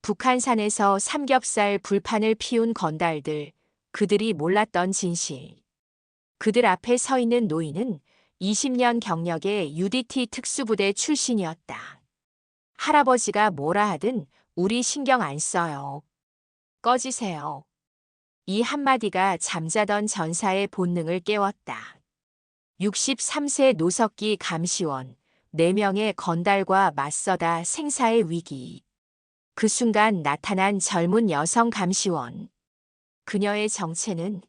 북한산에서 삼겹살 불판을 피운 건달들, 그들이 몰랐던 진실. 그들 앞에 서 있는 노인은 20년 경력의 UDT 특수부대 출신이었다. 할아버지가 뭐라 하든 우리 신경 안 써요. 꺼지세요. 이 한마디가 잠자던 전사의 본능을 깨웠다. 63세 노석기 감시원, 4명의 건달과 맞서다 생사의 위기. 그 순간 나타난 젊은 여성 감시원. 그녀의 정체는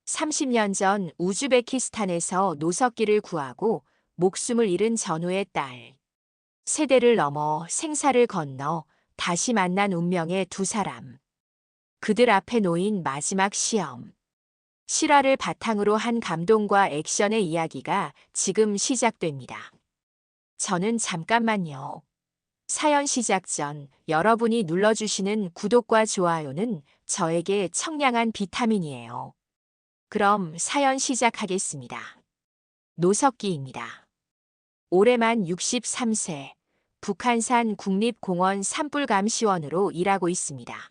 30년 전 우즈베키스탄에서 노석기를 구하고 목숨을 잃은 전우의 딸. 세대를 넘어 생사를 건너 다시 만난 운명의 두 사람. 그들 앞에 놓인 마지막 시험. 실화를 바탕으로 한 감동과 액션의 이야기가 지금 시작됩니다. 저는 잠깐만요. 사연 시작 전 여러분이 눌러주시는 구독과 좋아요는 저에게 청량한 비타민이에요. 그럼 사연 시작하겠습니다. 노석기입니다. 올해만 63세, 북한산 국립공원 산불감시원으로 일하고 있습니다.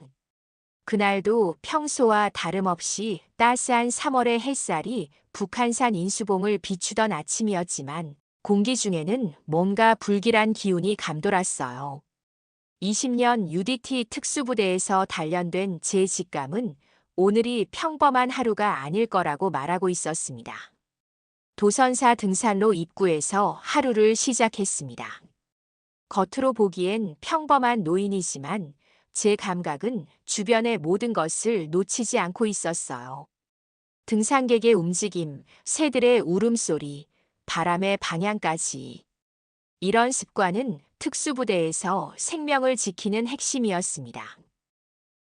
그날도 평소와 다름없이 따스한 3월의 햇살이 북한산 인수봉을 비추던 아침이었지만 공기 중에는 뭔가 불길한 기운이 감돌았어요. 20년 UDT 특수부대에서 단련된 제 직감은 오늘이 평범한 하루가 아닐 거라고 말하고 있었습니다. 도선사 등산로 입구에서 하루를 시작했습니다. 겉으로 보기엔 평범한 노인이지만 제 감각은 주변의 모든 것을 놓치지 않고 있었어요. 등산객의 움직임, 새들의 울음소리, 바람의 방향까지. 이런 습관은 특수부대에서 생명을 지키는 핵심이었습니다.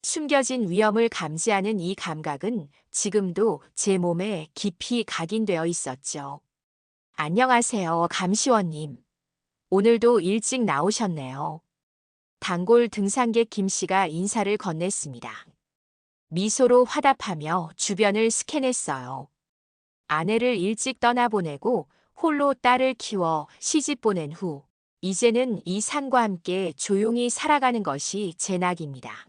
숨겨진 위험을 감지하는 이 감각은 지금도 제 몸에 깊이 각인되어 있었죠. 안녕하세요, 감시원님. 오늘도 일찍 나오셨네요. 단골 등산객 김 씨가 인사를 건넸습니다. 미소로 화답하며 주변을 스캔했어요. 아내를 일찍 떠나보내고 홀로 딸을 키워 시집 보낸 후 이제는 이 산과 함께 조용히 살아가는 것이 제 낙입니다.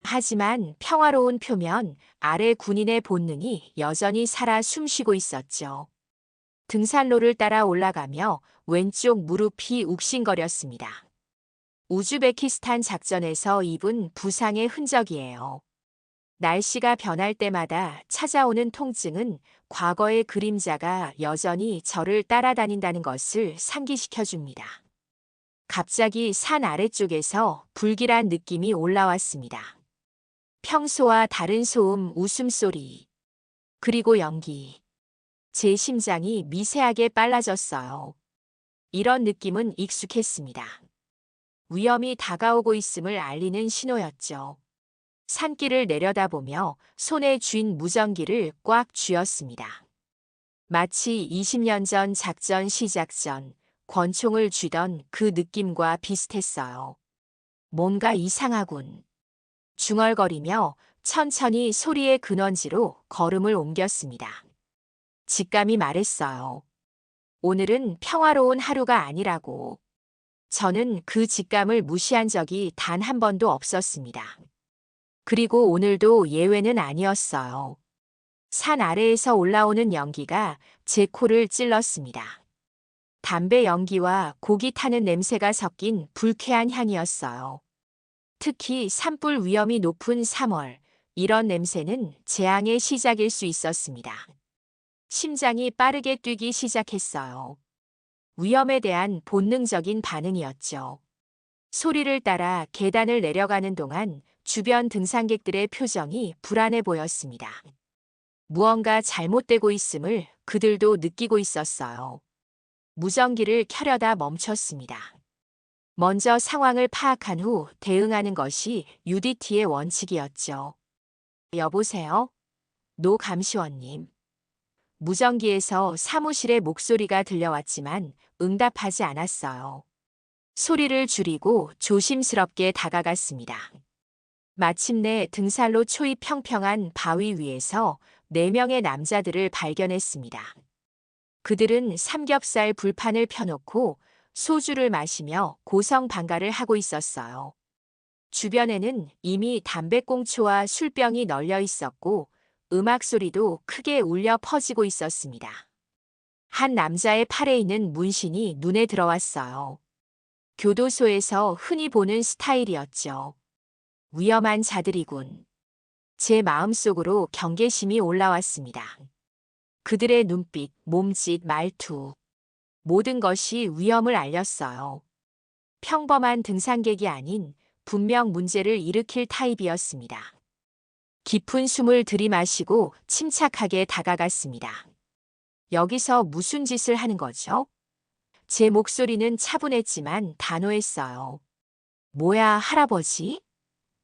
하지만 평화로운 표면 아래 군인의 본능이 여전히 살아 숨쉬고 있었죠. 등산로를 따라 올라가며 왼쪽 무릎이 욱신거렸습니다. 우즈베키스탄 작전에서 입은 부상의 흔적이에요. 날씨가 변할 때마다 찾아오는 통증은 과거의 그림자가 여전히 저를 따라다닌다는 것을 상기시켜줍니다. 갑자기 산 아래쪽에서 불길한 느낌이 올라왔습니다. 평소와 다른 소음, 웃음소리, 그리고 연기. 제 심장이 미세하게 빨라졌어요. 이런 느낌은 익숙했습니다. 위험이 다가오고 있음을 알리는 신호였죠. 산길을 내려다보며 손에 쥔 무전기를 꽉 쥐었습니다. 마치 20년 전 작전 시작 전 권총을 쥐던 그 느낌과 비슷했어요. 뭔가 이상하군. 중얼거리며 천천히 소리의 근원지로 걸음을 옮겼습니다. 직감이 말했어요. 오늘은 평화로운 하루가 아니라고. 저는 그 직감을 무시한 적이 단 한 번도 없었습니다. 그리고 오늘도 예외는 아니었어요. 산 아래에서 올라오는 연기가 제 코를 찔렀습니다. 담배 연기와 고기 타는 냄새가 섞인 불쾌한 향이었어요. 특히 산불 위험이 높은 3월, 이런 냄새는 재앙의 시작일 수 있었습니다. 심장이 빠르게 뛰기 시작했어요. 위험에 대한 본능적인 반응이었죠. 소리를 따라 계단을 내려가는 동안 주변 등산객들의 표정이 불안해 보였습니다. 무언가 잘못되고 있음을 그들도 느끼고 있었어요. 무전기를 켜려다 멈췄습니다. 먼저 상황을 파악한 후 대응하는 것이 UDT의 원칙이었죠. 여보세요? 노 감시원님. 무전기에서 사무실의 목소리가 들려왔지만 응답하지 않았어요. 소리를 줄이고 조심스럽게 다가갔습니다. 마침내 등산로 초입 평평한 바위 위에서 4명의 남자들을 발견했습니다. 그들은 삼겹살 불판을 펴놓고 소주를 마시며 고성방가를 하고 있었어요. 주변에는 이미 담배꽁초와 술병이 널려 있었고 음악 소리도 크게 울려 퍼지고 있었습니다. 한 남자의 팔에 있는 문신이 눈에 들어왔어요. 교도소에서 흔히 보는 스타일이었죠. 위험한 자들이군. 제 마음속으로 경계심이 올라왔습니다. 그들의 눈빛, 몸짓, 말투, 모든 것이 위험을 알렸어요. 평범한 등산객이 아닌 분명 문제를 일으킬 타입이었습니다. 깊은 숨을 들이마시고 침착하게 다가갔습니다. 여기서 무슨 짓을 하는 거죠? 제 목소리는 차분했지만 단호했어요. 뭐야, 할아버지?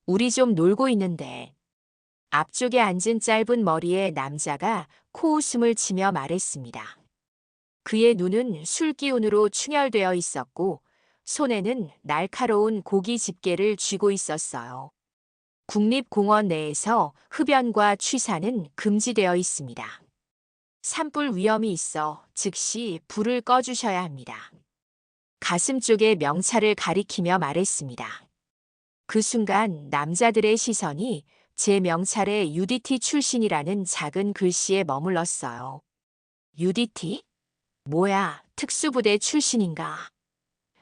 우리 좀 놀고 있는데. 앞쪽에 앉은 짧은 머리의 남자가 코웃음을 치며 말했습니다. 그의 눈은 술 기운으로 충혈되어 있었고 손에는 날카로운 고기 집게를 쥐고 있었어요. 국립공원 내에서 흡연과 취사는 금지되어 있습니다. 산불 위험이 있어 즉시 불을 꺼주셔야 합니다. 가슴 쪽에 명찰을 가리키며 말했습니다. 그 순간 남자들의 시선이 제 명찰에 UDT 출신이라는 작은 글씨에 머물렀어요. UDT? 뭐야, 특수부대 출신인가?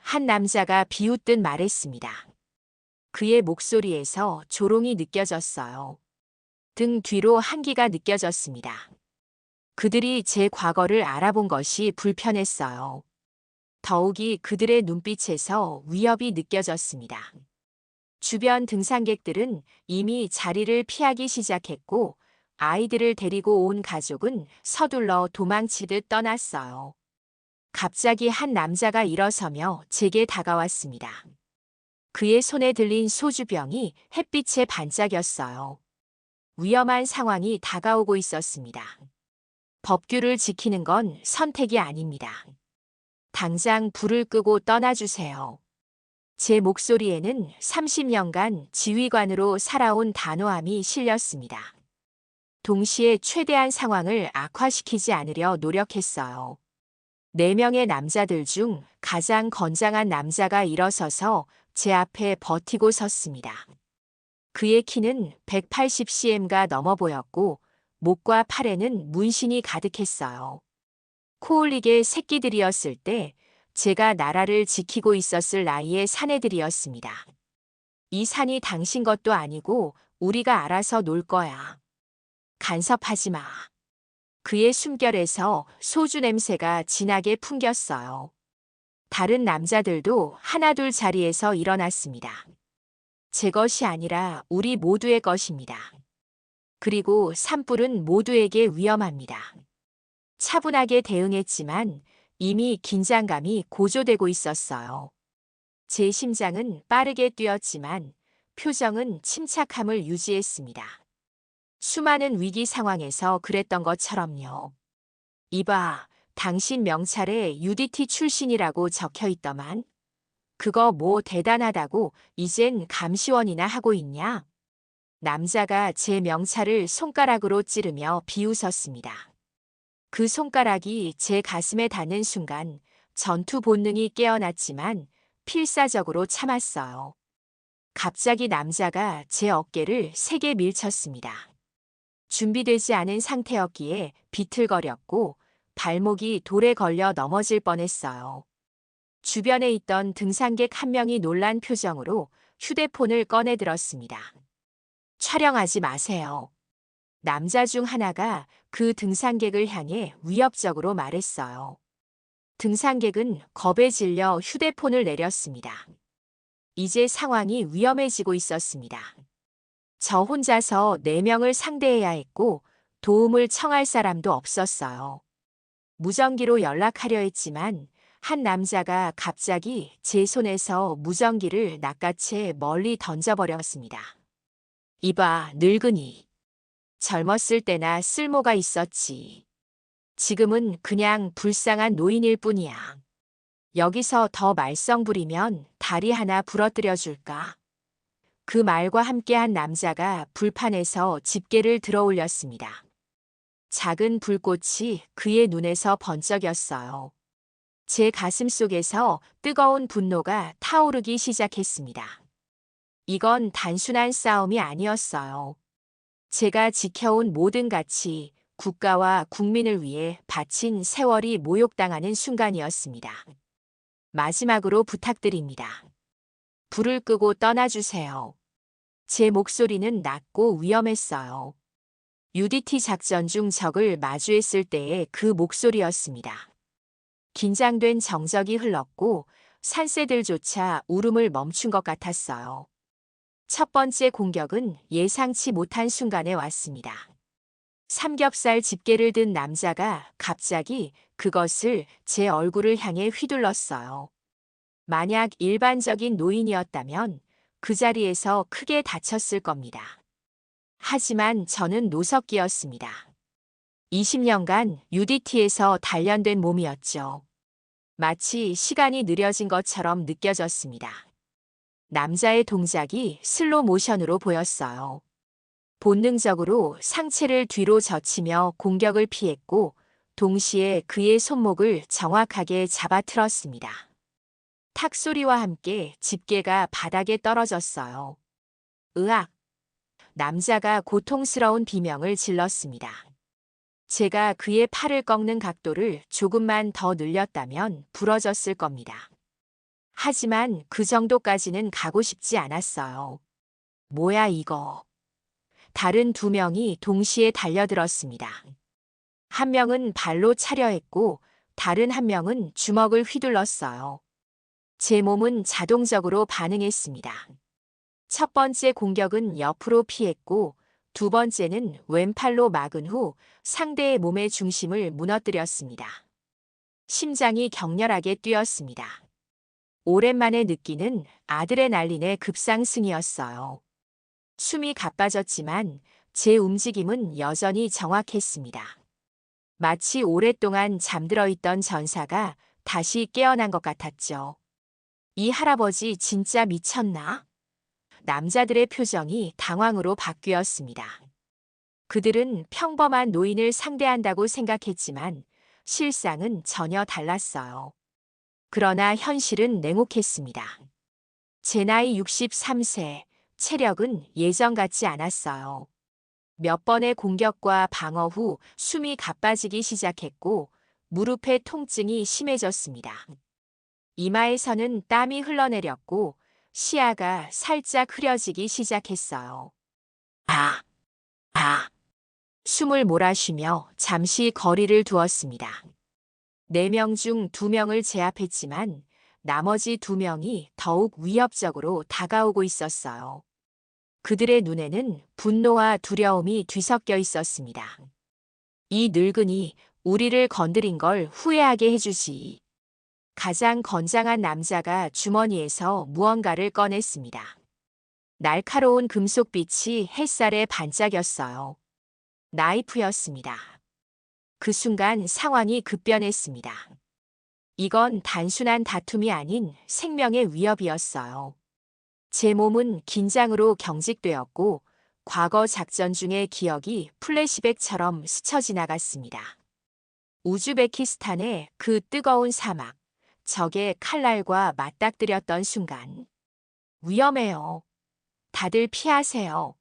한 남자가 비웃듯 말했습니다. 그의 목소리에서 조롱이 느껴졌어요. 등 뒤로 한기가 느껴졌습니다. 그들이 제 과거를 알아본 것이 불편했어요. 더욱이 그들의 눈빛에서 위협이 느껴졌습니다. 주변 등산객들은 이미 자리를 피하기 시작했고 아이들을 데리고 온 가족은 서둘러 도망치듯 떠났어요. 갑자기 한 남자가 일어서며 제게 다가왔습니다. 그의 손에 들린 소주병이 햇빛에 반짝였어요. 위험한 상황이 다가오고 있었습니다. 법규를 지키는 건 선택이 아닙니다. 당장 불을 끄고 떠나주세요. 제 목소리에는 30년간 지휘관으로 살아온 단호함이 실렸습니다. 동시에 최대한 상황을 악화시키지 않으려 노력했어요. 4명의 남자들 중 가장 건장한 남자가 일어서서 제 앞에 버티고 섰습니다. 그의 키는 180cm가 넘어 보였고 목과 팔에는 문신이 가득했어요. 코올릭의 새끼들이었을 때 제가 나라를 지키고 있었을 나이의 사내들이었습니다. 이 산이 당신 것도 아니고 우리가 알아서 놀 거야. 간섭하지 마. 그의 숨결에서 소주 냄새가 진하게 풍겼어요. 다른 남자들도 하나둘 자리에서 일어났습니다. 제 것이 아니라 우리 모두의 것입니다. 그리고 산불은 모두에게 위험합니다. 차분하게 대응했지만 이미 긴장감이 고조되고 있었어요. 제 심장은 빠르게 뛰었지만 표정은 침착함을 유지했습니다. 수많은 위기 상황에서 그랬던 것처럼요. 이봐, 당신 명찰에 UDT 출신이라고 적혀 있더만. 그거 뭐 대단하다고 이젠 감시원이나 하고 있냐? 남자가 제 명찰을 손가락으로 찌르며 비웃었습니다. 그 손가락이 제 가슴에 닿는 순간 전투 본능이 깨어났지만 필사적으로 참았어요. 갑자기 남자가 제 어깨를 세게 밀쳤습니다. 준비되지 않은 상태였기에 비틀거렸고 발목이 돌에 걸려 넘어질 뻔했어요. 주변에 있던 등산객 한 명이 놀란 표정으로 휴대폰을 꺼내 들었습니다. 촬영하지 마세요. 남자 중 하나가 그 등산객을 향해 위협적으로 말했어요. 등산객은 겁에 질려 휴대폰을 내렸습니다. 이제 상황이 위험해지고 있었습니다. 저 혼자서 4명을 상대해야 했고 도움을 청할 사람도 없었어요. 무전기로 연락하려 했지만 한 남자가 갑자기 제 손에서 무전기를 낚아채 멀리 던져버렸습니다. 이봐, 늙은이. 젊었을 때나 쓸모가 있었지. 지금은 그냥 불쌍한 노인일 뿐이야. 여기서 더 말썽 부리면 다리 하나 부러뜨려 줄까? 그 말과 함께 한 남자가 불판에서 집게를 들어 올렸습니다. 작은 불꽃이 그의 눈에서 번쩍였어요. 제 가슴 속에서 뜨거운 분노가 타오르기 시작했습니다. 이건 단순한 싸움이 아니었어요. 제가 지켜온 모든 가치, 국가와 국민을 위해 바친 세월이 모욕당하는 순간이었습니다. 마지막으로 부탁드립니다. 불을 끄고 떠나주세요. 제 목소리는 낮고 위험했어요. UDT 작전 중 적을 마주했을 때의 그 목소리였습니다. 긴장된 정적이 흘렀고 산새들조차 울음을 멈춘 것 같았어요. 첫 번째 공격은 예상치 못한 순간에 왔습니다. 삼겹살 집게를 든 남자가 갑자기 그것을 제 얼굴을 향해 휘둘렀어요. 만약 일반적인 노인이었다면 그 자리에서 크게 다쳤을 겁니다. 하지만 저는 노석기였습니다. 20년간 UDT에서 단련된 몸이었죠. 마치 시간이 느려진 것처럼 느껴졌습니다. 남자의 동작이 슬로 모션으로 보였어요. 본능적으로 상체를 뒤로 젖히며 공격을 피했고 동시에 그의 손목을 정확하게 잡아틀었습니다. 탁 소리와 함께 집게가 바닥에 떨어졌어요. 으악! 남자가 고통스러운 비명을 질렀습니다. 제가 그의 팔을 꺾는 각도를 조금만 더 늘렸다면 부러졌을 겁니다. 하지만 그 정도까지는 가고 싶지 않았어요. 뭐야 이거. 다른 두 명이 동시에 달려들었습니다. 한 명은 발로 차려 했고 다른 한 명은 주먹을 휘둘렀어요. 제 몸은 자동적으로 반응했습니다. 첫 번째 공격은 옆으로 피했고 두 번째는 왼팔로 막은 후 상대의 몸의 중심을 무너뜨렸습니다. 심장이 격렬하게 뛰었습니다. 오랜만에 느끼는 아드레날린의 급상승이었어요. 숨이 가빠졌지만 제 움직임은 여전히 정확했습니다. 마치 오랫동안 잠들어 있던 전사가 다시 깨어난 것 같았죠. 이 할아버지 진짜 미쳤나? 남자들의 표정이 당황으로 바뀌었습니다. 그들은 평범한 노인을 상대한다고 생각했지만 실상은 전혀 달랐어요. 그러나 현실은 냉혹했습니다. 제 나이 63세, 체력은 예전 같지 않았어요. 몇 번의 공격과 방어 후 숨이 가빠지기 시작했고 무릎의 통증이 심해졌습니다. 이마에서는 땀이 흘러내렸고 시야가 살짝 흐려지기 시작했어요. 아, 아. 숨을 몰아쉬며 잠시 거리를 두었습니다. 4명 중 2명을 제압했지만 나머지 2명이 더욱 위협적으로 다가오고 있었어요. 그들의 눈에는 분노와 두려움이 뒤섞여 있었습니다. 이 늙은이 우리를 건드린 걸 후회하게 해주지. 가장 건장한 남자가 주머니에서 무언가를 꺼냈습니다. 날카로운 금속빛이 햇살에 반짝였어요. 나이프였습니다. 그 순간 상황이 급변했습니다. 이건 단순한 다툼이 아닌 생명의 위협이었어요. 제 몸은 긴장으로 경직되었고 과거 작전 중의 기억이 플래시백처럼 스쳐 지나갔습니다. 우즈베키스탄의 그 뜨거운 사막, 적의 칼날과 맞닥뜨렸던 순간. 위험해요. 다들 피하세요.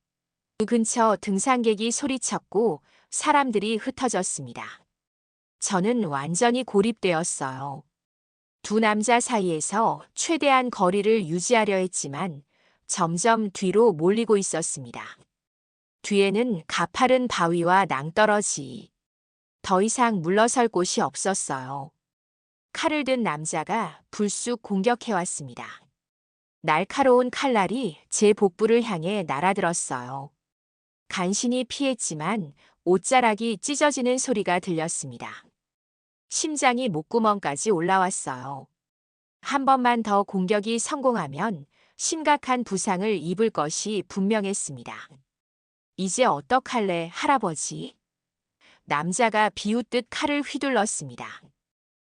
그 근처 등산객이 소리쳤고 사람들이 흩어졌습니다. 저는 완전히 고립되었어요. 두 남자 사이에서 최대한 거리를 유지하려 했지만 점점 뒤로 몰리고 있었습니다. 뒤에는 가파른 바위와 낭떠러지. 더 이상 물러설 곳이 없었어요. 칼을 든 남자가 불쑥 공격해왔습니다. 날카로운 칼날이 제 복부를 향해 날아들었어요. 간신히 피했지만 옷자락이 찢어지는 소리가 들렸습니다. 심장이 목구멍까지 올라왔어요. 한 번만 더 공격이 성공하면 심각한 부상을 입을 것이 분명했습니다. 이제 어떡할래, 할아버지? 남자가 비웃듯 칼을 휘둘렀습니다.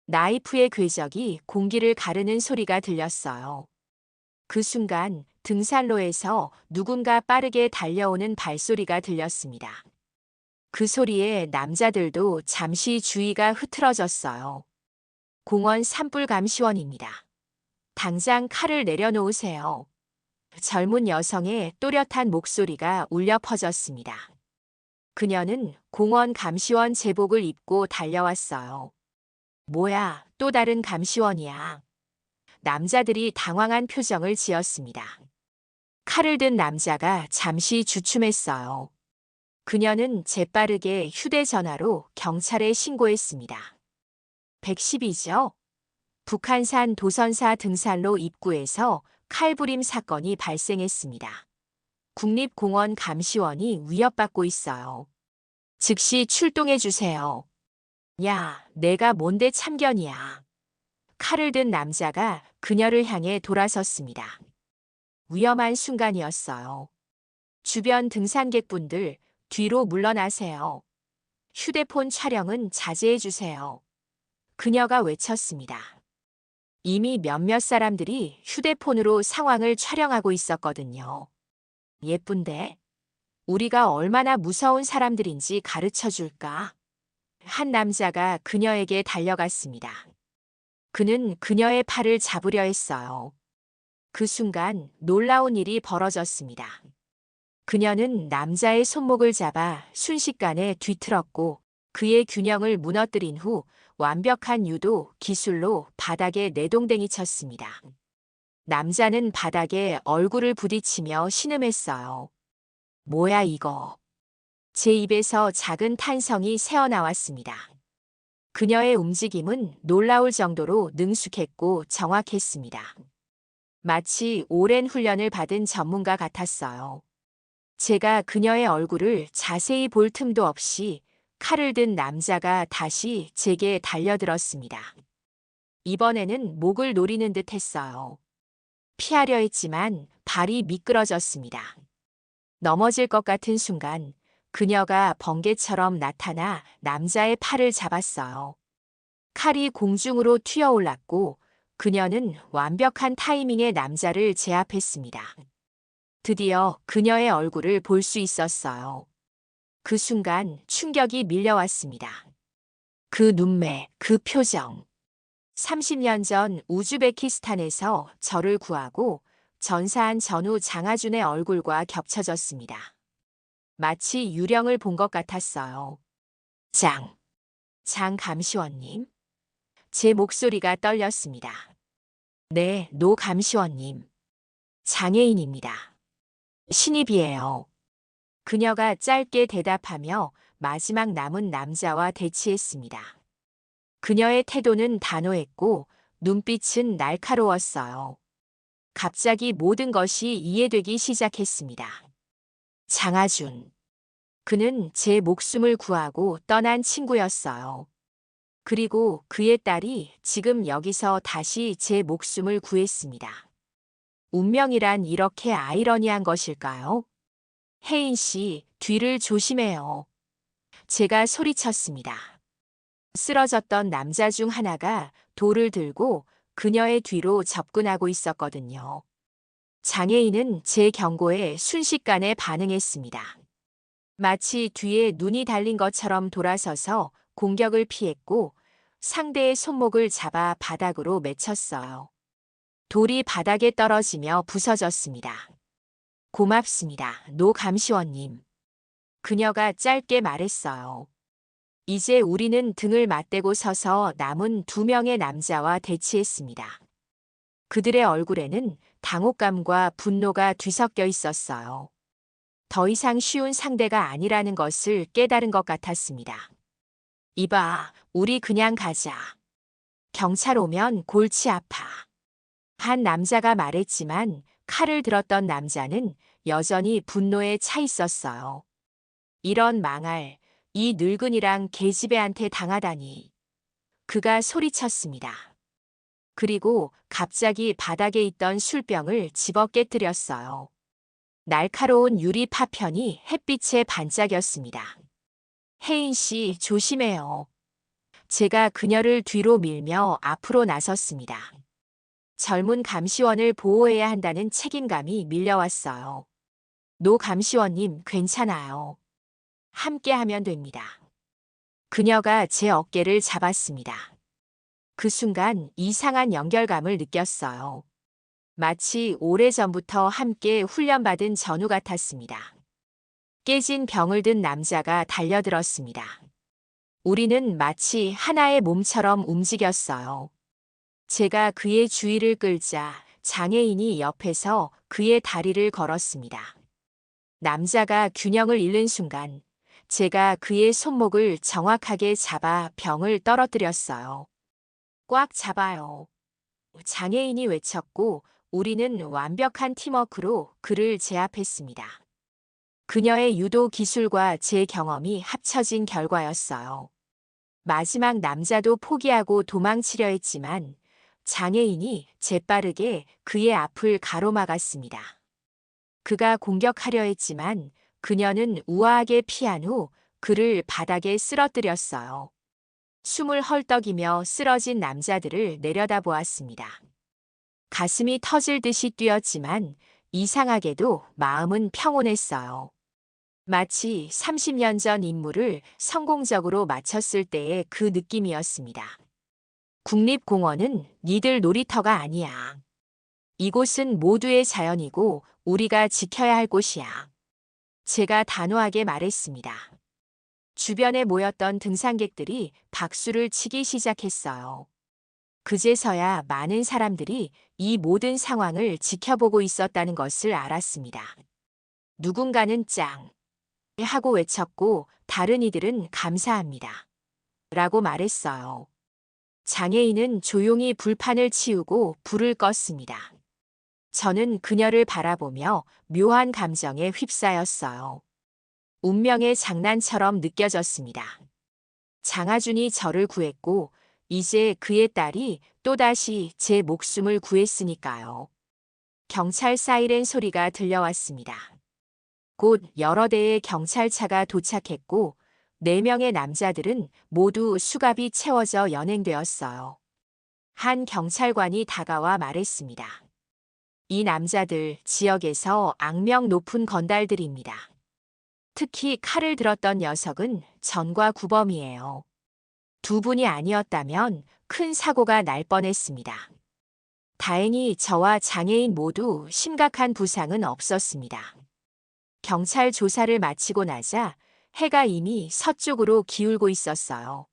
나이프의 궤적이 공기를 가르는 소리가 들렸어요. 그 순간 등산로에서 누군가 빠르게 달려오는 발소리가 들렸습니다. 그 소리에 남자들도 잠시 주의가 흐트러졌어요. 공원 산불 감시원입니다. 당장 칼을 내려놓으세요. 젊은 여성의 또렷한 목소리가 울려 퍼졌습니다. 그녀는 공원 감시원 제복을 입고 달려왔어요. 뭐야, 또 다른 감시원이야. 남자들이 당황한 표정을 지었습니다. 칼을 든 남자가 잠시 주춤했어요. 그녀는 재빠르게 휴대전화로 경찰에 신고했습니다. 110이죠? 북한산 도선사 등산로 입구에서 칼부림 사건이 발생했습니다. 국립공원 감시원이 위협받고 있어요. 즉시 출동해 주세요. 야, 내가 뭔데 참견이야. 칼을 든 남자가 그녀를 향해 돌아섰습니다. 위험한 순간이었어요. 주변 등산객분들 뒤로 물러나세요. 휴대폰 촬영은 자제해 주세요. 그녀가 외쳤습니다. 이미 몇몇 사람들이 휴대폰으로 상황을 촬영하고 있었거든요. 예쁜데? 우리가 얼마나 무서운 사람들인지 가르쳐 줄까? 한 남자가 그녀에게 달려갔습니다. 그는 그녀의 팔을 잡으려 했어요. 그 순간 놀라운 일이 벌어졌습니다. 그녀는 남자의 손목을 잡아 순식간에 뒤틀었고 그의 균형을 무너뜨린 후 완벽한 유도 기술로 바닥에 내동댕이 쳤습니다. 남자는 바닥에 얼굴을 부딪히며 신음했어요. 뭐야 이거. 제 입에서 작은 탄성이 새어나왔습니다. 그녀의 움직임은 놀라울 정도로 능숙했고 정확했습니다. 마치 오랜 훈련을 받은 전문가 같았어요. 제가 그녀의 얼굴을 자세히 볼 틈도 없이 칼을 든 남자가 다시 제게 달려들었습니다. 이번에는 목을 노리는 듯 했어요. 피하려 했지만 발이 미끄러졌습니다. 넘어질 것 같은 순간 그녀가 번개처럼 나타나 남자의 팔을 잡았어요. 칼이 공중으로 튀어올랐고 그녀는 완벽한 타이밍의 남자를 제압했습니다. 드디어 그녀의 얼굴을 볼 수 있었어요. 그 순간 충격이 밀려왔습니다. 그 눈매, 그 표정. 30년 전 우즈베키스탄에서 저를 구하고 전사한 전후 장하준의 얼굴과 겹쳐졌습니다. 마치 유령을 본 것 같았어요. 장 감시원님. 제 목소리가 떨렸습니다. 네, 노 감시원님. 장애인입니다. 신입이에요. 그녀가 짧게 대답하며 마지막 남은 남자와 대치했습니다. 그녀의 태도는 단호했고 눈빛은 날카로웠어요. 갑자기 모든 것이 이해되기 시작했습니다. 장하준. 그는 제 목숨을 구하고 떠난 친구였어요. 그리고 그의 딸이 지금 여기서 다시 제 목숨을 구했습니다. 운명이란 이렇게 아이러니한 것일까요? 혜인 씨, 뒤를 조심해요. 제가 소리쳤습니다. 쓰러졌던 남자 중 하나가 돌을 들고 그녀의 뒤로 접근하고 있었거든요. 장애인은 제 경고에 순식간에 반응했습니다. 마치 뒤에 눈이 달린 것처럼 돌아서서 공격을 피했고 상대의 손목을 잡아 바닥으로 맺혔어요. 돌이 바닥에 떨어지며 부서졌습니다. 고맙습니다, 노 감시원님. 그녀가 짧게 말했어요. 이제 우리는 등을 맞대고 서서 남은 2명의 남자와 대치했습니다. 그들의 얼굴에는 당혹감과 분노가 뒤섞여 있었어요. 더 이상 쉬운 상대가 아니라는 것을 깨달은 것 같았습니다. 이봐, 우리 그냥 가자. 경찰 오면 골치 아파. 한 남자가 말했지만 칼을 들었던 남자는 여전히 분노에 차 있었어요. 이런 망할, 이 늙은이랑 계집애한테 당하다니. 그가 소리쳤습니다. 그리고 갑자기 바닥에 있던 술병을 집어 깨뜨렸어요. 날카로운 유리 파편이 햇빛에 반짝였습니다. 혜인 씨, 조심해요. 제가 그녀를 뒤로 밀며 앞으로 나섰습니다. 젊은 감시원을 보호해야 한다는 책임감이 밀려왔어요. 노 감시원님, 괜찮아요. 함께 하면 됩니다. 그녀가 제 어깨를 잡았습니다. 그 순간 이상한 연결감을 느꼈어요. 마치 오래전부터 함께 훈련받은 전우 같았습니다. 깨진 병을 든 남자가 달려들었습니다. 우리는 마치 하나의 몸처럼 움직였어요. 제가 그의 주의를 끌자 장애인이 옆에서 그의 다리를 걸었습니다. 남자가 균형을 잃는 순간 제가 그의 손목을 정확하게 잡아 병을 떨어뜨렸어요. 꽉 잡아요. 장애인이 외쳤고 우리는 완벽한 팀워크로 그를 제압했습니다. 그녀의 유도 기술과 제 경험이 합쳐진 결과였어요. 마지막 남자도 포기하고 도망치려 했지만 장애인이 재빠르게 그의 앞을 가로막았습니다. 그가 공격하려 했지만 그녀는 우아하게 피한 후 그를 바닥에 쓰러뜨렸어요. 숨을 헐떡이며 쓰러진 남자들을 내려다보았습니다. 가슴이 터질 듯이 뛰었지만 이상하게도 마음은 평온했어요. 마치 30년 전 임무를 성공적으로 마쳤을 때의 그 느낌이었습니다. 국립공원은 니들 놀이터가 아니야. 이곳은 모두의 자연이고 우리가 지켜야 할 곳이야. 제가 단호하게 말했습니다. 주변에 모였던 등산객들이 박수를 치기 시작했어요. 그제서야 많은 사람들이 이 모든 상황을 지켜보고 있었다는 것을 알았습니다. 누군가는 짱! 하고 외쳤고 다른 이들은 감사합니다. 라고 말했어요. 장애인은 조용히 불판을 치우고 불을 껐습니다. 저는 그녀를 바라보며 묘한 감정에 휩싸였어요. 운명의 장난처럼 느껴졌습니다. 장하준이 저를 구했고 이제 그의 딸이 또다시 제 목숨을 구했으니까요. 경찰 사이렌 소리가 들려왔습니다. 곧 여러 대의 경찰차가 도착했고 4명의 남자들은 모두 수갑이 채워져 연행되었어요. 한 경찰관이 다가와 말했습니다. 이 남자들 지역에서 악명 높은 건달들입니다. 특히 칼을 들었던 녀석은 전과 구범이에요. 두 분이 아니었다면 큰 사고가 날 뻔했습니다. 다행히 저와 장애인 모두 심각한 부상은 없었습니다. 경찰 조사를 마치고 나자 해가 이미 서쪽으로 기울고 있었어요.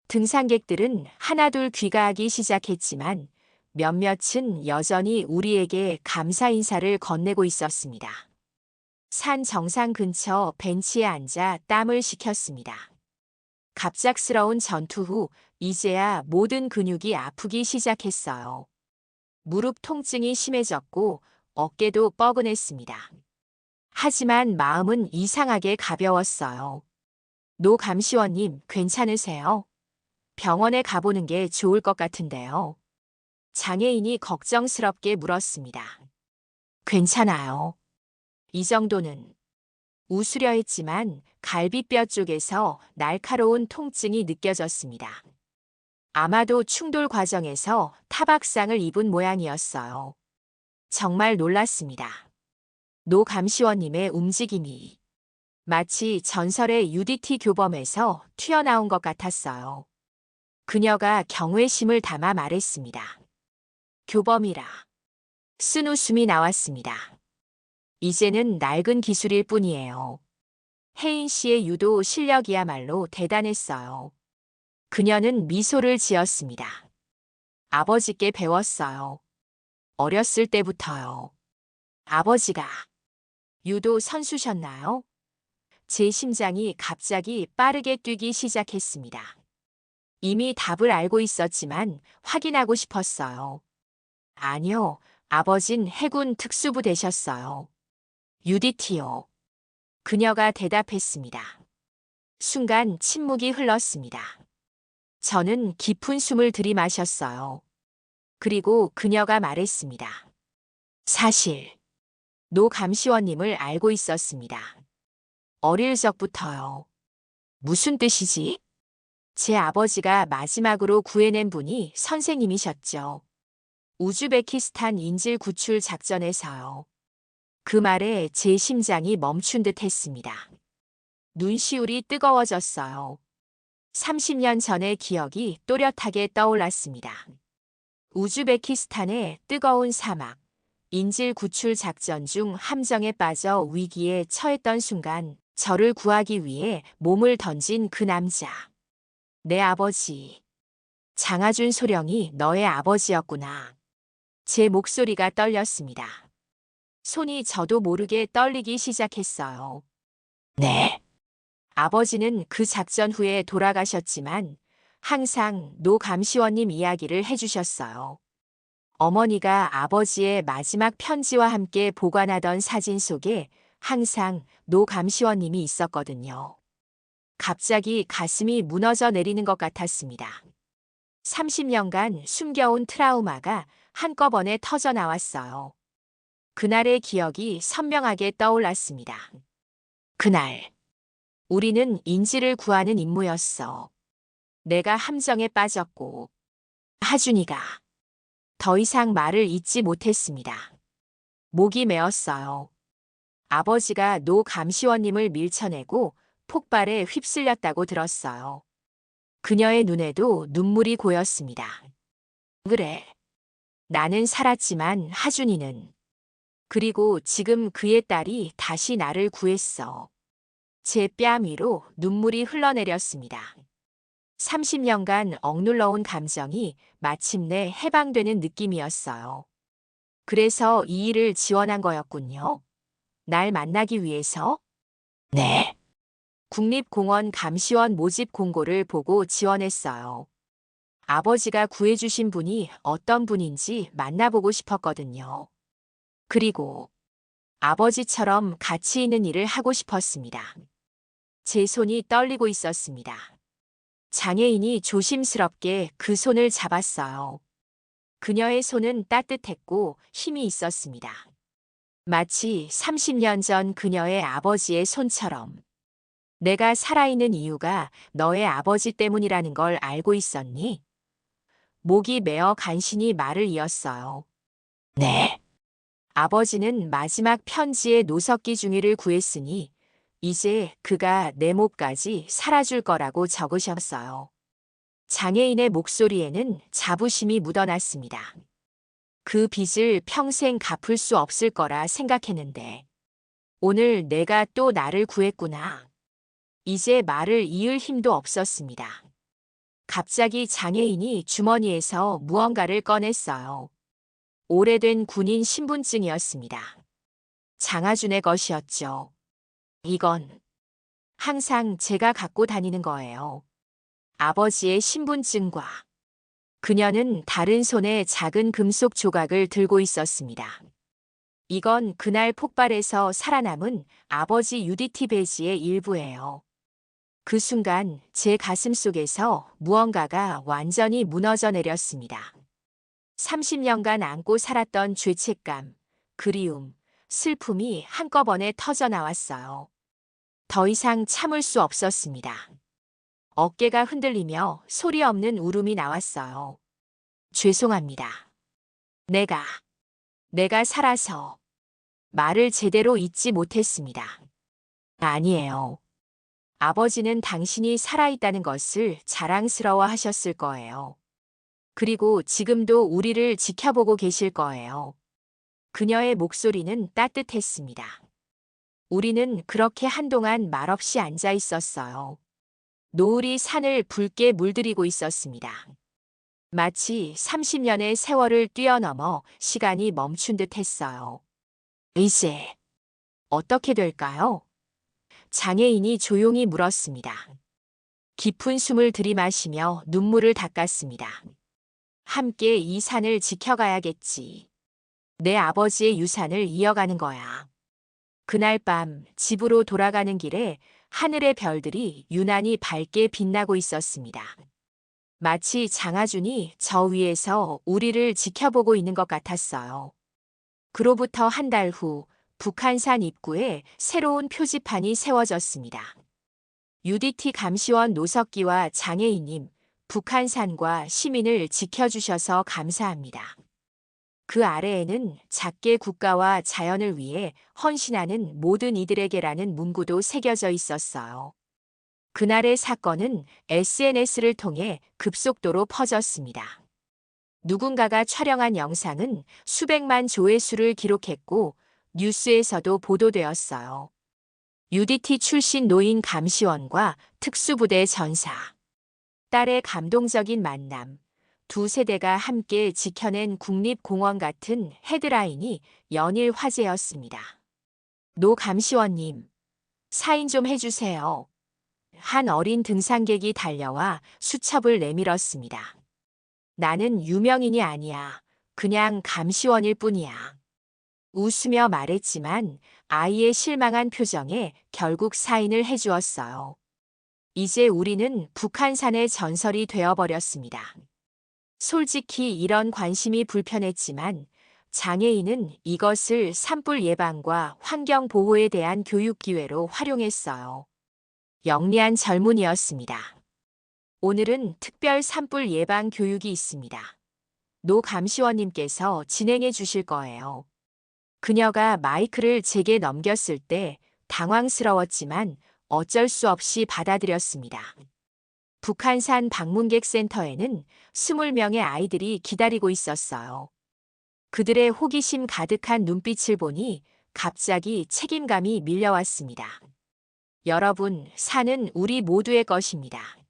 등산객들은 하나둘 귀가하기 시작했지만 몇몇은 여전히 우리에게 감사 인사를 건네고 있었습니다. 산 정상 근처 벤치에 앉아 땀을 식혔습니다. 갑작스러운 전투 후 이제야 모든 근육이 아프기 시작했어요. 무릎 통증이 심해졌고 어깨도 뻐근했습니다. 하지만 마음은 이상하게 가벼웠어요. 노 감시원님, 괜찮으세요? 병원에 가보는 게 좋을 것 같은데요. 장애인이 걱정스럽게 물었습니다. 괜찮아요. 이 정도는. 웃으려 했지만 갈비뼈 쪽에서 날카로운 통증이 느껴졌습니다. 아마도 충돌 과정에서 타박상을 입은 모양이었어요. 정말 놀랐습니다. 노 감시원님의 움직임이 마치 전설의 UDT 교범에서 튀어나온 것 같았어요. 그녀가 경외심을 담아 말했습니다. 교범이라. 쓴 웃음이 나왔습니다. 이제는 낡은 기술일 뿐이에요. 혜인 씨의 유도 실력이야말로 대단했어요. 그녀는 미소를 지었습니다. 아버지께 배웠어요. 어렸을 때부터요. 아버지가 유도 선수셨나요? 제 심장이 갑자기 빠르게 뛰기 시작했습니다. 이미 답을 알고 있었지만 확인하고 싶었어요. 아니요, 아버진 해군 특수부 되셨어요. UDT요. 그녀가 대답했습니다. 순간 침묵이 흘렀습니다. 저는 깊은 숨을 들이마셨어요. 그리고 그녀가 말했습니다. 사실, 노 감시원님을 알고 있었습니다. 어릴 적부터요. 무슨 뜻이지? 제 아버지가 마지막으로 구해낸 분이 선생님이셨죠. 우즈베키스탄 인질 구출 작전에서요. 그 말에 제 심장이 멈춘 듯 했습니다. 눈시울이 뜨거워졌어요. 30년 전의 기억이 또렷하게 떠올랐습니다. 우즈베키스탄의 뜨거운 사막, 인질 구출 작전 중 함정에 빠져 위기에 처했던 순간 저를 구하기 위해 몸을 던진 그 남자. 내 아버지. 장하준 소령이 너의 아버지였구나. 제 목소리가 떨렸습니다. 손이 저도 모르게 떨리기 시작했어요. 네. 아버지는 그 작전 후에 돌아가셨지만 항상 노 감시원님 이야기를 해주셨어요. 어머니가 아버지의 마지막 편지와 함께 보관하던 사진 속에 항상 노 감시원님이 있었거든요. 갑자기 가슴이 무너져 내리는 것 같았습니다. 30년간 숨겨온 트라우마가 한꺼번에 터져 나왔어요. 그날의 기억이 선명하게 떠올랐습니다. 그날, 우리는 인지를 구하는 임무였어. 내가 함정에 빠졌고, 하준이가 더 이상 말을 잇지 못했습니다. 목이 메었어요. 아버지가 노 감시원님을 밀쳐내고 폭발에 휩쓸렸다고 들었어요. 그녀의 눈에도 눈물이 고였습니다. 그래. 나는 살았지만 하준이는. 그리고 지금 그의 딸이 다시 나를 구했어. 제 뺨 위로 눈물이 흘러내렸습니다. 30년간 억눌러온 감정이 마침내 해방되는 느낌이었어요. 그래서 이 일을 지원한 거였군요. 날 만나기 위해서? 네. 국립공원 감시원 모집 공고를 보고 지원했어요. 아버지가 구해주신 분이 어떤 분인지 만나보고 싶었거든요. 그리고 아버지처럼 가치 있는 일을 하고 싶었습니다. 제 손이 떨리고 있었습니다. 장애인이 조심스럽게 그 손을 잡았어요. 그녀의 손은 따뜻했고 힘이 있었습니다. 마치 30년 전 그녀의 아버지의 손처럼. 내가 살아있는 이유가 너의 아버지 때문이라는 걸 알고 있었니? 목이 메어 간신히 말을 이었어요. 네. 아버지는 마지막 편지의 노석기 중위를 구했으니 이제 그가 내 몫까지 살아줄 거라고 적으셨어요. 장애인의 목소리에는 자부심이 묻어났습니다. 그 빚을 평생 갚을 수 없을 거라 생각했는데 오늘 내가 또 나를 구했구나. 이제 말을 이을 힘도 없었습니다. 갑자기 장애인이 주머니에서 무언가를 꺼냈어요. 오래된 군인 신분증이었습니다. 장하준의 것이었죠. 이건 항상 제가 갖고 다니는 거예요. 아버지의 신분증과 그녀는 다른 손에 작은 금속 조각을 들고 있었습니다. 이건 그날 폭발에서 살아남은 아버지 UDT 배지의 일부예요. 그 순간 제 가슴 속에서 무언가가 완전히 무너져 내렸습니다. 30년간 안고 살았던 죄책감, 그리움, 슬픔이 한꺼번에 터져 나왔어요. 더 이상 참을 수 없었습니다. 어깨가 흔들리며 소리 없는 울음이 나왔어요. 죄송합니다. 내가 살아서 말을 제대로 잊지 못했습니다. 아니에요. 아버지는 당신이 살아있다는 것을 자랑스러워 하셨을 거예요. 그리고 지금도 우리를 지켜보고 계실 거예요. 그녀의 목소리는 따뜻했습니다. 우리는 그렇게 한동안 말없이 앉아 있었어요. 노을이 산을 붉게 물들이고 있었습니다. 마치 30년의 세월을 뛰어넘어 시간이 멈춘 듯 했어요. 이제 어떻게 될까요? 장애인이 조용히 물었습니다. 깊은 숨을 들이마시며 눈물을 닦았습니다. 함께 이 산을 지켜가야겠지. 내 아버지의 유산을 이어가는 거야. 그날 밤 집으로 돌아가는 길에 하늘의 별들이 유난히 밝게 빛나고 있었습니다. 마치 장하준이 저 위에서 우리를 지켜보고 있는 것 같았어요. 그로부터 한 달 후 북한산 입구에 새로운 표지판이 세워졌습니다. UDT 감시원 노석기와 장애인님, 북한산과 시민을 지켜주셔서 감사합니다. 그 아래에는 작게 국가와 자연을 위해 헌신하는 모든 이들에게라는 문구도 새겨져 있었어요. 그날의 사건은 SNS를 통해 급속도로 퍼졌습니다. 누군가가 촬영한 영상은 수백만 조회수를 기록했고 뉴스에서도 보도되었어요. UDT 출신 노인 감시원과 특수부대 전사. 딸의 감동적인 만남. 두 세대가 함께 지켜낸 국립공원 같은 헤드라인이 연일 화제였습니다. 노 감시원님, 사인 좀 해주세요. 한 어린 등산객이 달려와 수첩을 내밀었습니다. 나는 유명인이 아니야. 그냥 감시원일 뿐이야. 웃으며 말했지만 아이의 실망한 표정에 결국 사인을 해주었어요. 이제 우리는 북한산의 전설이 되어버렸습니다. 솔직히 이런 관심이 불편했지만 장애인은 이것을 산불 예방과 환경 보호에 대한 교육 기회로 활용했어요. 영리한 젊은이였습니다. 오늘은 특별 산불 예방 교육이 있습니다. 노 감시원님께서 진행해 주실 거예요. 그녀가 마이크를 제게 넘겼을 때 당황스러웠지만 어쩔 수 없이 받아들였습니다. 북한산 방문객 센터에는 20명의 아이들이 기다리고 있었어요. 그들의 호기심 가득한 눈빛을 보니 갑자기 책임감이 밀려왔습니다. 여러분, 산은 우리 모두의 것입니다.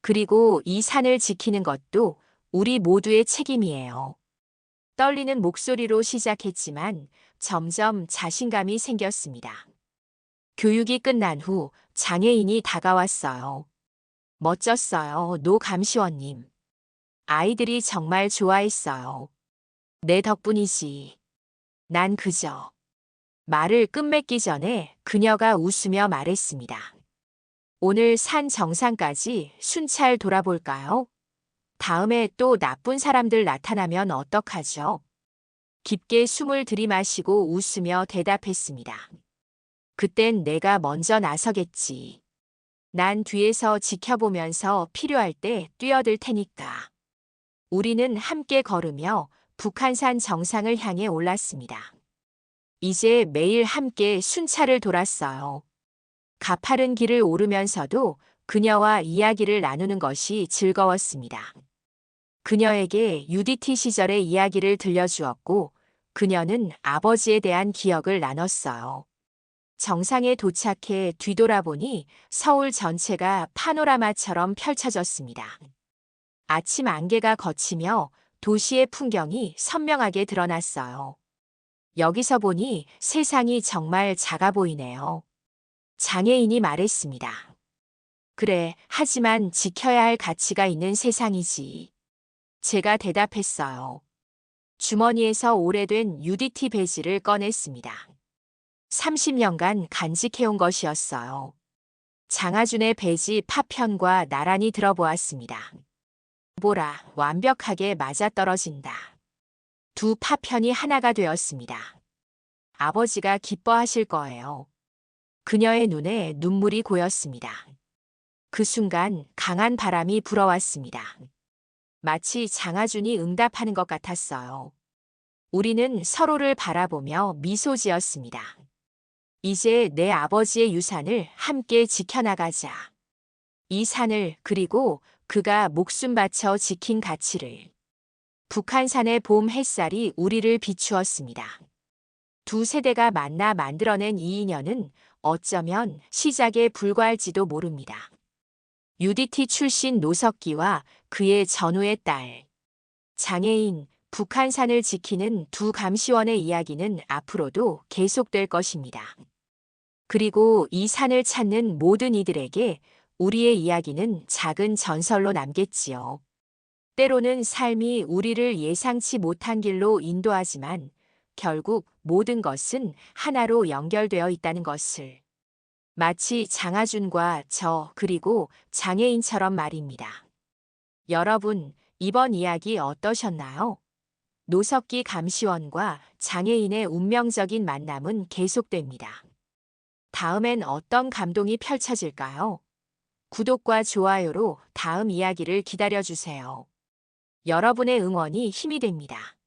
그리고 이 산을 지키는 것도 우리 모두의 책임이에요. 떨리는 목소리로 시작했지만 점점 자신감이 생겼습니다. 교육이 끝난 후 장애인이 다가왔어요. 멋졌어요, 노 감시원님. 아이들이 정말 좋아했어요. 내 덕분이지. 난 그저. 말을 끝맺기 전에 그녀가 웃으며 말했습니다. 오늘 산 정상까지 순찰 돌아볼까요? 다음에 또 나쁜 사람들 나타나면 어떡하죠? 깊게 숨을 들이마시고 웃으며 대답했습니다. 그땐 내가 먼저 나서겠지. 난 뒤에서 지켜보면서 필요할 때 뛰어들 테니까. 우리는 함께 걸으며 북한산 정상을 향해 올랐습니다. 이제 매일 함께 순찰을 돌았어요. 가파른 길을 오르면서도 그녀와 이야기를 나누는 것이 즐거웠습니다. 그녀에게 UDT 시절의 이야기를 들려주었고 그녀는 아버지에 대한 기억을 나눴어요. 정상에 도착해 뒤돌아보니 서울 전체가 파노라마처럼 펼쳐졌습니다. 아침 안개가 걷히며 도시의 풍경이 선명하게 드러났어요. 여기서 보니 세상이 정말 작아 보이네요. 장애인이 말했습니다. 그래, 하지만 지켜야 할 가치가 있는 세상이지. 제가 대답했어요. 주머니에서 오래된 UDT 배지를 꺼냈습니다. 30년간 간직해온 것이었어요. 장하준의 배지 파편과 나란히 들어보았습니다. 보라, 완벽하게 맞아떨어진다. 두 파편이 하나가 되었습니다. 아버지가 기뻐하실 거예요. 그녀의 눈에 눈물이 고였습니다. 그 순간 강한 바람이 불어왔습니다. 마치 장하준이 응답하는 것 같았어요. 우리는 서로를 바라보며 미소 지었습니다. 이제 내 아버지의 유산을 함께 지켜나가자. 이 산을 그리고 그가 목숨 바쳐 지킨 가치를. 북한산의 봄 햇살이 우리를 비추었습니다. 두 세대가 만나 만들어낸 이 인연은 어쩌면 시작에 불과할지도 모릅니다. UDT 출신 노석기와 그의 전우의 딸. 장애인, 북한산을 지키는 두 감시원의 이야기는 앞으로도 계속될 것입니다. 그리고 이 산을 찾는 모든 이들에게 우리의 이야기는 작은 전설로 남겠지요. 때로는 삶이 우리를 예상치 못한 길로 인도하지만 결국 모든 것은 하나로 연결되어 있다는 것을. 마치 장하준과 저 그리고 장애인처럼 말입니다. 여러분, 이번 이야기 어떠셨나요? 노석기 감시원과 장애인의 운명적인 만남은 계속됩니다. 다음엔 어떤 감동이 펼쳐질까요? 구독과 좋아요로 다음 이야기를 기다려주세요. 여러분의 응원이 힘이 됩니다.